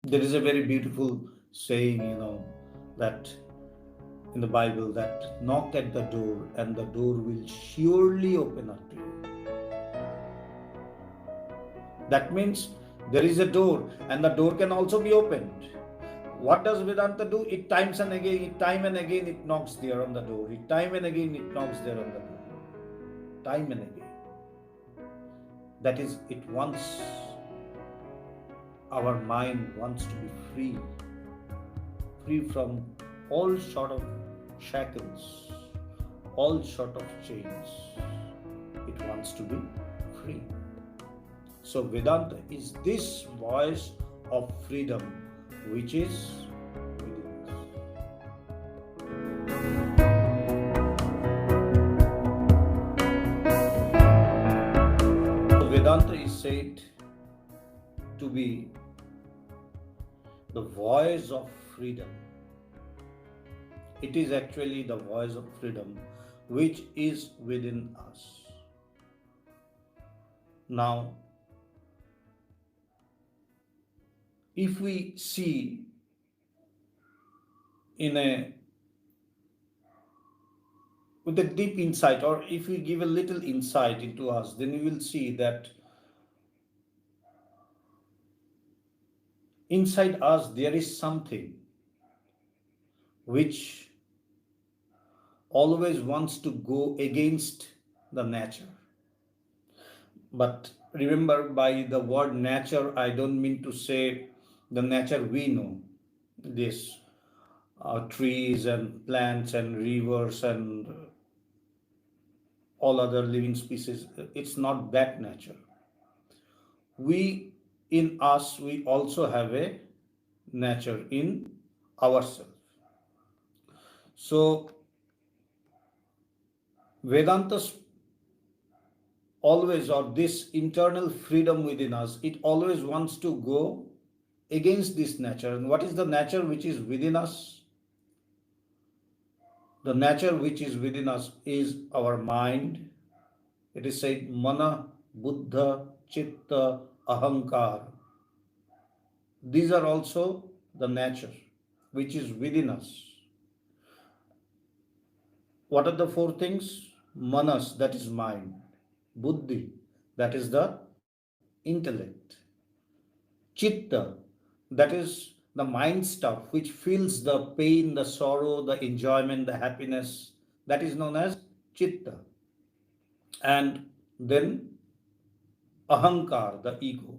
There is a very beautiful saying, that in the Bible, that knock at the door and the door will surely open up to you. That means there is a door and the door can also be opened. What does Vedanta do? It times and again, time and again, it knocks there on the door. It time and again, it knocks there on the door. Time and again. That is, it wants, our mind wants to be free, free from all sort of shackles, all sort of chains. It wants to be free. So Vedanta is this voice of freedom which is within us. So Vedanta is said to be the voice of freedom. It is actually the voice of freedom which is within us. Now, if we see with a deep insight, or if we give a little insight into us, then we will see that inside us there is something which always wants to go against the nature. But remember, by the word nature, I don't mean to say the nature we know, this trees and plants and rivers and all other living species. It's not that nature. In us, we also have a nature in ourselves. So Vedanta's always, or this internal freedom within us, it always wants to go against this nature. And what is the nature which is within us? The nature which is within us is our mind. It is said mana, buddha, chitta, ahankar. These are also the nature which is within us. What are the four things? Manas, that is mind. Buddhi, that is the intellect. Chitta, that is the mind stuff which feels the pain, the sorrow, the enjoyment, the happiness. That is known as chitta. And then ahankar, the ego.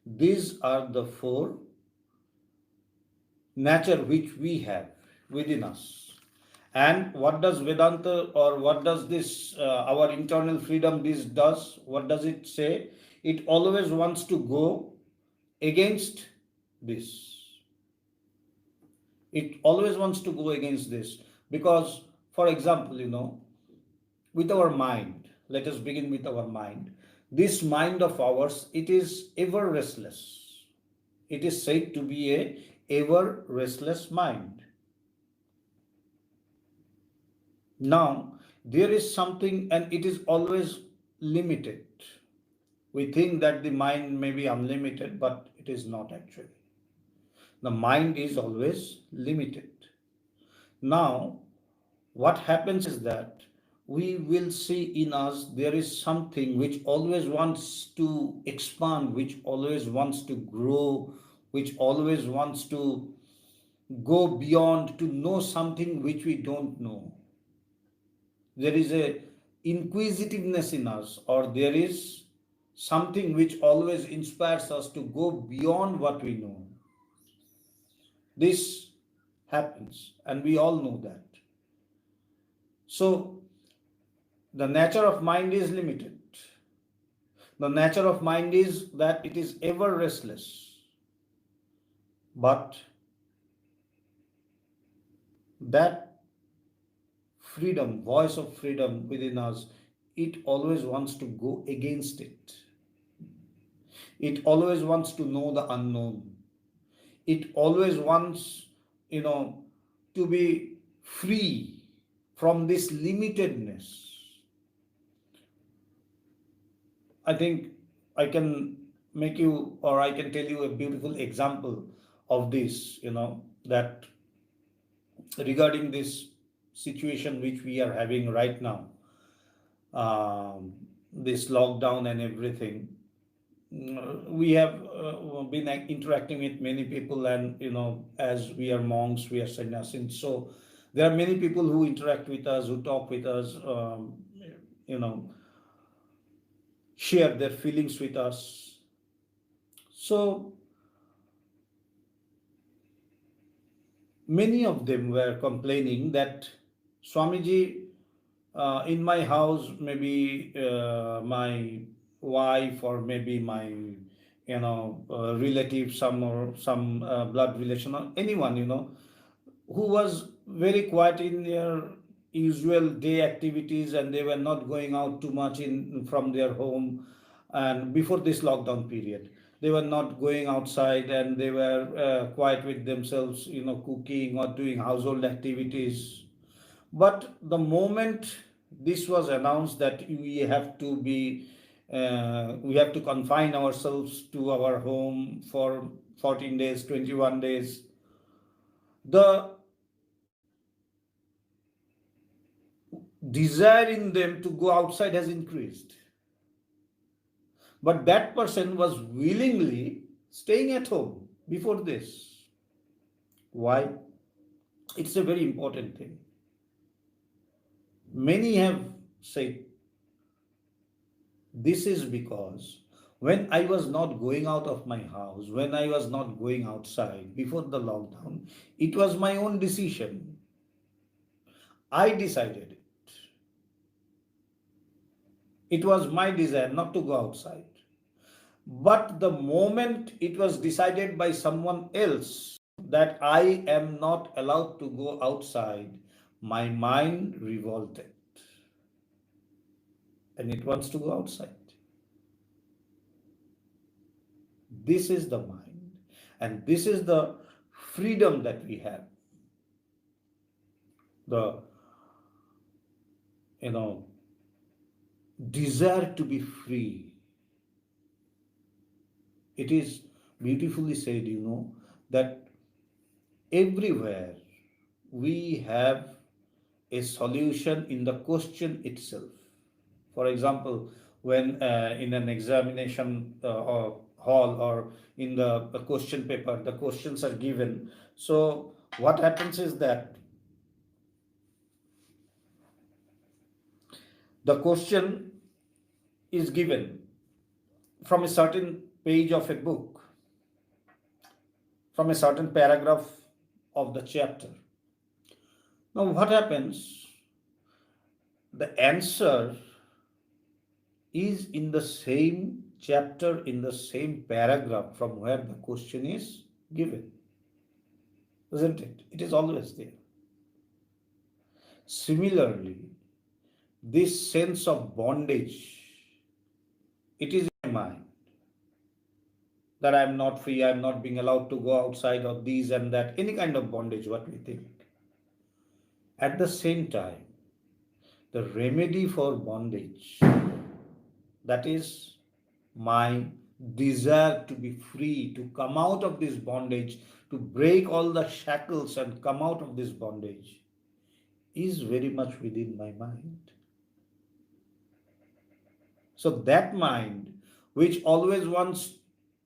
These are the four nature which we have within us. And what does Vedanta, or what does this, our internal freedom, this does? What does it say? It always wants to go against this. It always wants to go against this. Because, for example, with our mind, let us begin with our mind. This mind of ours, it is ever restless. It is said to be a ever restless mind. Now, there is something, and it is always limited. We think that the mind may be unlimited, but it is not actually. The mind is always limited. Now, what happens is that we will see in us there is something which always wants to expand, which always wants to grow, which always wants to go beyond, to know something which we don't know. There is a inquisitiveness in us, or there is something which always inspires us to go beyond what we know. This happens, and we all know that. So the nature of mind is limited. The nature of mind is that it is ever restless. But that freedom, voice of freedom within us, it always wants to go against it. It always wants to know the unknown. It always wants, to be free from this limitedness. I think I can make you, or I can tell you a beautiful example of this, that regarding this situation which we are having right now, this lockdown and everything. We have been interacting with many people, and as we are monks, we are sannyasin, so there are many people who interact with us, who talk with us, you know share their feelings with us. So many of them were complaining that, Swamiji, in my house, maybe my wife, or maybe my relative, some, or some blood relation, or anyone, who was very quiet in their usual day activities, and they were not going out too much in from their home. And before this lockdown period, they were not going outside, and they were quiet with themselves, cooking or doing household activities. But the moment this was announced that we have to confine ourselves to our home for 14 days, 21 days, the desire in them to go outside has increased. But that person was willingly staying at home before this. Why? It's a very important thing. Many have said this is because when I was not going out of my house, when I was not going outside before the lockdown, it was my own decision. I decided it. It was my desire not to go outside. But the moment it was decided by someone else that I am not allowed to go outside, my mind revolted and it wants to go outside. This is the mind, and this is the freedom that we have. The desire to be free. It is beautifully said, that everywhere we have a solution in the question itself. For example, when in an examination or hall, or in the question paper, the questions are given. So what happens is that the question is given from a certain page of a book, from a certain paragraph of the chapter. Now, what happens? The answer is in the same chapter, in the same paragraph from where the question is given. Isn't it? It is always there. Similarly, this sense of bondage, it is in my mind that I am not free, I am not being allowed to go outside, or these and that, any kind of bondage, what we think. At the same time, the remedy for bondage, that is my desire to be free, to come out of this bondage, to break all the shackles and come out of this bondage, is very much within my mind. So that mind which always wants,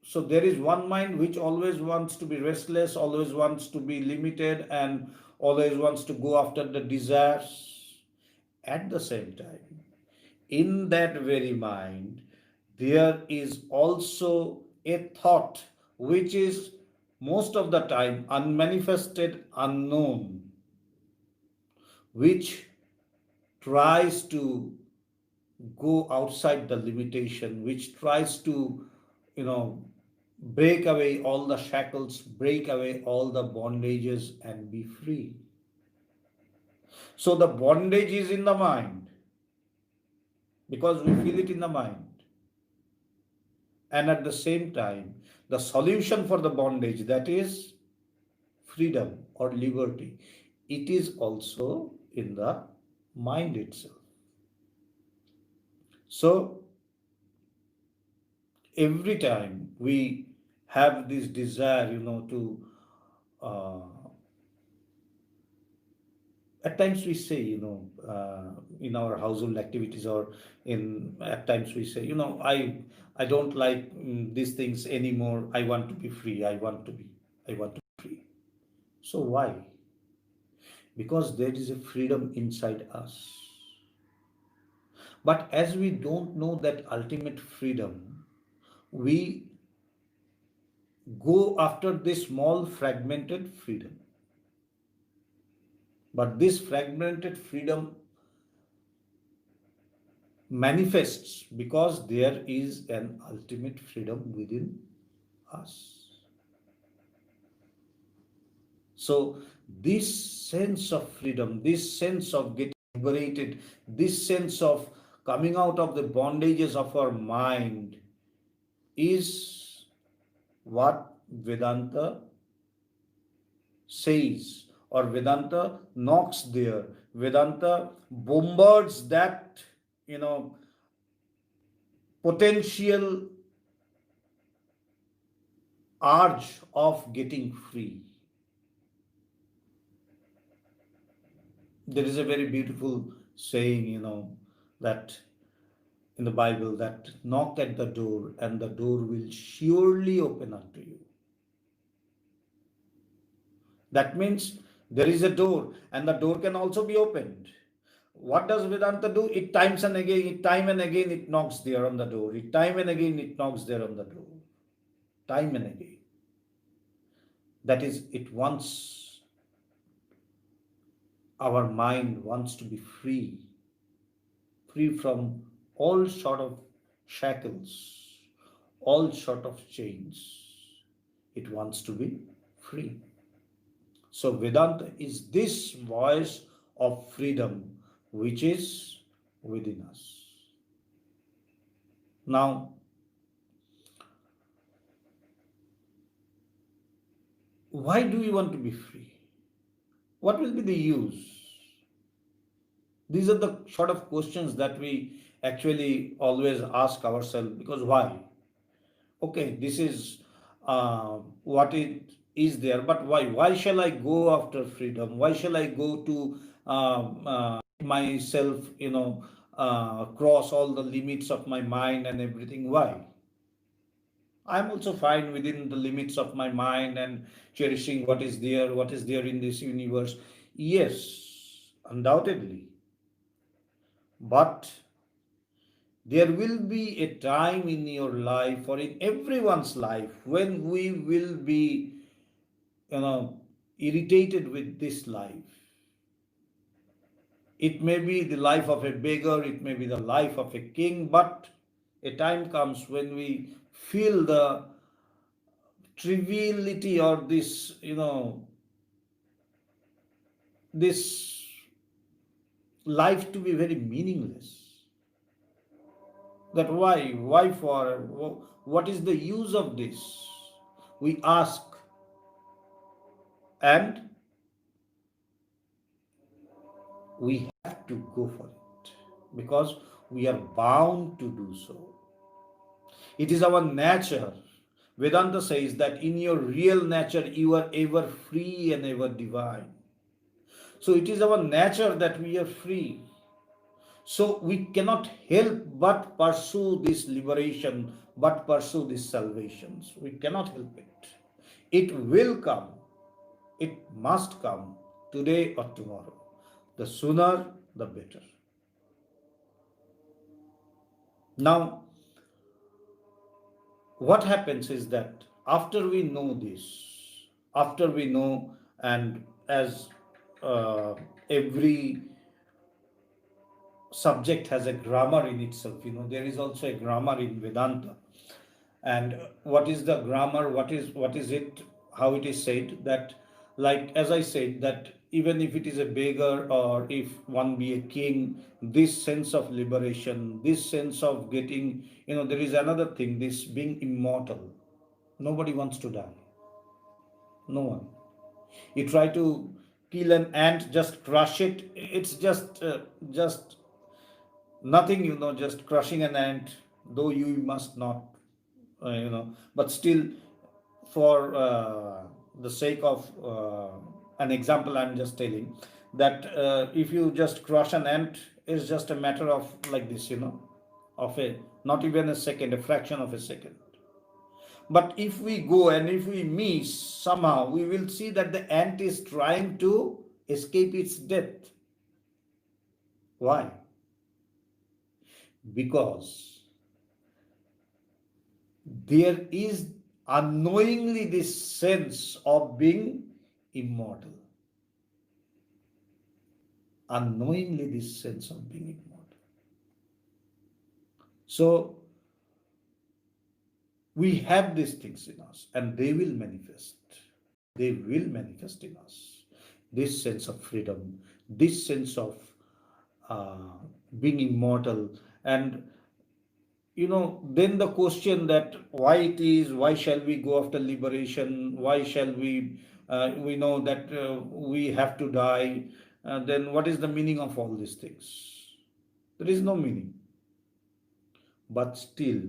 so there is one mind which always wants to be restless, always wants to be limited, and always wants to go after the desires. At the same time, in that very mind, there is also a thought which is most of the time unmanifested, unknown, which tries to go outside the limitation, which tries to, break away all the shackles, break away all the bondages, and be free. So the bondage is in the mind because we feel it in the mind. And at the same time, the solution for the bondage, that is freedom or liberty, it is also in the mind itself. So Every time we have this desire, to uh, at times we say, in our household activities, or in at times we say, I don't like these things anymore. I want to be free. I want to be free. So why? Because there is a freedom inside us. But as we don't know that ultimate freedom, we go after this small fragmented freedom. But this fragmented freedom manifests because there is an ultimate freedom within us. So, this sense of freedom, this sense of getting liberated, this sense of coming out of the bondages of our mind is what Vedanta says, or Vedanta knocks there. Vedanta bombards that, you know, potential urge of getting free. There is a very beautiful saying, that in the Bible, that knock at the door and the door will surely open unto you. That means there is a door and the door can also be opened. What does Vedanta do? Time and again, it knocks there on the door. Time and again, it knocks there on the door. Time and again. That is, our mind wants to be free, free from all sort of shackles, all sort of chains. It wants to be free. So Vedanta is this voice of freedom which is within us. Now, why do we want to be free? What will be the use? These are the sort of questions that we actually always ask ourselves, because why? Okay, this is what it is there, but why? Why shall I go after freedom? Why shall I go to myself, cross all the limits of my mind and everything? Why? I'm also fine within the limits of my mind and cherishing what is there in this universe. Yes, undoubtedly. But there will be a time in your life, or in everyone's life, when we will be, irritated with this life. It may be the life of a beggar, it may be the life of a king, but a time comes when we feel the triviality, or this, this life to be very meaningless. That why for, what is the use of this? We ask, and we have to go for it because we are bound to do so. It is our nature. Vedanta says that in your real nature you are ever free and ever divine. So it is our nature that we are free. So we cannot help but pursue this liberation, but pursue these salvations. We cannot help it. It will come. It must come today or tomorrow. The sooner, the better. Now, what happens is that after we know this, after we know, and as every subject has a grammar in itself, there is also a grammar in Vedanta. And what is the grammar? What is it? How it is said? That, like as I said, that even if it is a beggar or if one be a king, this sense of liberation, this sense of getting, there is another thing, this being immortal. Nobody wants to die. No one. You try to kill an ant, just crush it. It's just nothing, just crushing an ant, though you must not but still, for the sake of an example, I'm just telling that if you just crush an ant, it's just a matter of like this, of a not even a second, a fraction of a second. But if we go and if we miss somehow, we will see that the ant is trying to escape its death. Why? Because there is unknowingly this sense of being immortal. Unknowingly, this sense of being immortal. So, we have these things in us and they will manifest. They will manifest in us. This sense of freedom, this sense of uh, being immortal. And then the question that why it is, why shall we go after liberation, why shall we know that we have to die, then what is the meaning of all these things? There is no meaning. But still,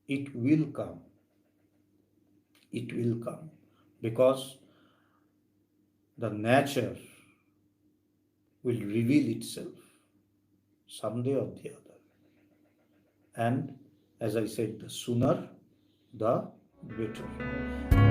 it will come. It will come because the nature will reveal itself someday or the other. And as I said, the sooner, the better.